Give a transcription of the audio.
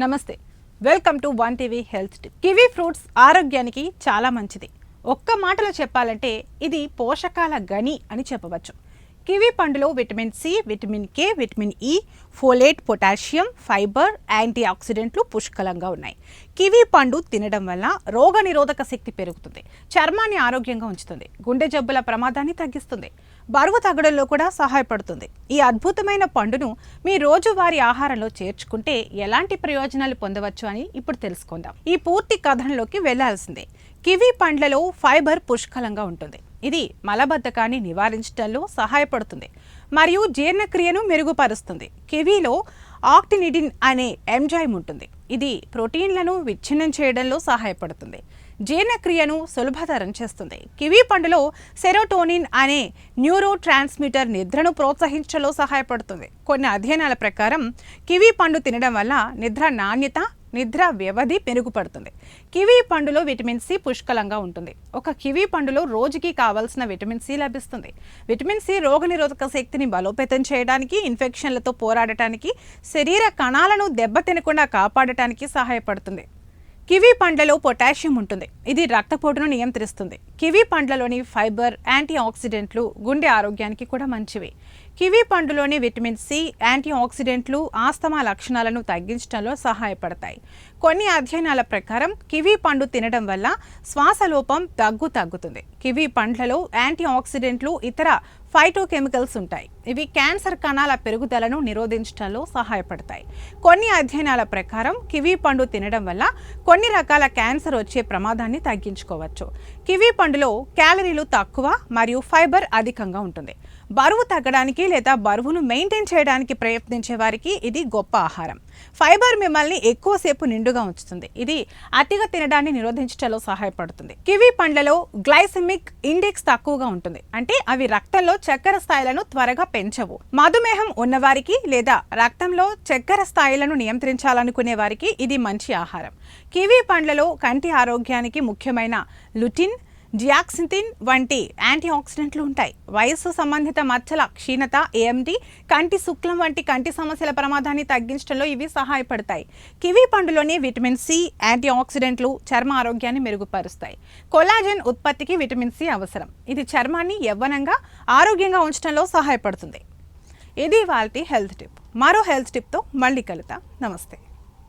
నమస్తే welcome to one TV health tip. Kiwi fruits ఆరోగ్యానికి చాలా మంచిది. ఒక్క మాటలో చెప్పాలంటే ఇది పోషకాల గని అని చెప్పవచ్చు. కివీ పండులో vitamin C, vitamin K, vitamin E, folate, potassium, fibre, anti ఆక్సిడెంట్లు పుష్కలంగా ఉన్నాయి. కివీ పండు తినడం వల్ల రోగనిరోధక శక్తి పెరుగుతుంది, చర్మాన్ని ఆరోగ్యంగా ఉంచుతుంది, గుండె జబ్బుల ప్రమాదాన్ని తగ్గిస్తుంది, బరువు తగ్గడంలో కూడా సహాయపడుతుంది. ఈ అద్భుతమైన పండును మీ రోజువారీ ఆహారంలో చేర్చుకుంటే ఎలాంటి ప్రయోజనాలు పొందవచ్చు అని ఇప్పుడు తెలుసుకుందాం. ఈ పూర్తి కథనంలోకి వెళ్లాల్సిందే. కివీ పండ్లలో ఫైబర్ పుష్కలంగా ఉంటుంది. ఇది మలబద్ధకాన్ని నివారించడంలో సహాయపడుతుంది మరియు జీర్ణక్రియను మెరుగుపరుస్తుంది. కివీలో ఆక్టినిడిన్ అనే ఎంజైమ్ ఉంటుంది. ఇది ప్రోటీన్లను విచ్ఛిన్నం చేయడంలో సహాయపడుతుంది, జీర్ణక్రియను సులభతరం చేస్తుంది. కివీ పండులో సెరోటోనిన్ అనే న్యూరో ట్రాన్స్మిటర్ నిద్రను ప్రోత్సహించడంలో సహాయపడుతుంది. కొన్ని అధ్యయనాల ప్రకారం కివీ పండు తినడం వల్ల నిద్ర నాణ్యత, నిద్ర వ్యవధి మెరుగుపడుతుంది. కివీ పండులో విటమిన్ సి పుష్కలంగా ఉంటుంది. ఒక కివీ పండులో రోజుకి కావాల్సిన విటమిన్ సి లభిస్తుంది. విటమిన్ సి రోగనిరోధక శక్తిని బలోపేతం చేయడానికి, ఇన్ఫెక్షన్లతో పోరాడటానికి, శరీర కణాలను దెబ్బతినకుండా కాపాడటానికి సహాయపడుతుంది. కివీ పండ్లలో పొటాషియం ఉంటుంది. ఇది రక్తపోటును నియంత్రిస్తుంది. కివీ పండ్లలోని ఫైబర్, యాంటీ ఆక్సిడెంట్లు గుండె ఆరోగ్యానికి కూడా మంచివి. కివీ పండులోని విటమిన్ సి, యాంటీ ఆక్సిడెంట్లు ఆస్తమా లక్షణాలను తగ్గించడంలో సహాయపడతాయి. కొన్ని అధ్యయనాల ప్రకారం కివీ పండు తినడం వల్ల శ్వాసలోపం, దగ్గు తగ్గుతుంది. కివీ పండ్లలో యాంటీ ఆక్సిడెంట్లు, ఇతర ఫైటోకెమికల్స్ ఉంటాయి. ఇవి క్యాన్సర్ కణాల పెరుగుదలను నిరోధించడంలో సహాయపడతాయి. కొన్ని అధ్యయనాల ప్రకారం కివీ పండు తినడం వల్ల కొన్ని రకాల క్యాన్సర్ వచ్చే ప్రమాదాన్ని తగ్గించుకోవచ్చు. కివీ పండులో క్యాలరీలు తక్కువ మరియు ఫైబర్ అధికంగా ఉంటుంది. బరువు తగ్గడానికి లేదా బరువును మెయింటైన్ చేయడానికి ప్రయత్నించే వారికి ఇది గొప్ప ఆహారం. ఫైబర్ మిమ్మల్ని ఎక్కువసేపు నిండుగా ఉంచుతుంది. ఇది అతిగా తినడాన్ని నిరోధించడంలో సహాయపడుతుంది. కివీ పండ్లలో గ్లైసెమిక్ ఇండెక్స్ తక్కువగా ఉంటుంది. అంటే అవి రక్తంలో చక్కెర స్థాయిలను త్వరగా పెంచవు. మధుమేహం ఉన్నవారికి లేదా రక్తంలో చక్కెర స్థాయిలను నియంత్రించాలనుకునే వారికి ఇది మంచి ఆహారం. కివీ పండ్లలో కంటి ఆరోగ్యానికి ముఖ్యమైన లుటిన్, జియాక్సింథిన్ వంటి యాంటీ ఆక్సిడెంట్లు ఉంటాయి. వయస్సు సంబంధిత మచ్చల క్షీణత, ఏఎండి, కంటి శుక్లం వంటి కంటి సమస్యల ప్రమాదాన్ని తగ్గించడంలో ఇవి సహాయపడతాయి. కివీ పండులోని విటమిన్ సి, యాంటీ ఆక్సిడెంట్లు చర్మ ఆరోగ్యాన్ని మెరుగుపరుస్తాయి. కొలాజన్ ఉత్పత్తికి విటమిన్ సి అవసరం. ఇది చర్మాన్ని యవ్వనంగా, ఆరోగ్యంగా ఉంచడంలో సహాయపడుతుంది. ఇది వాళ్ళ హెల్త్ టిప్. మరో హెల్త్ టిప్తో మళ్ళీ కలుద్దాం. నమస్తే.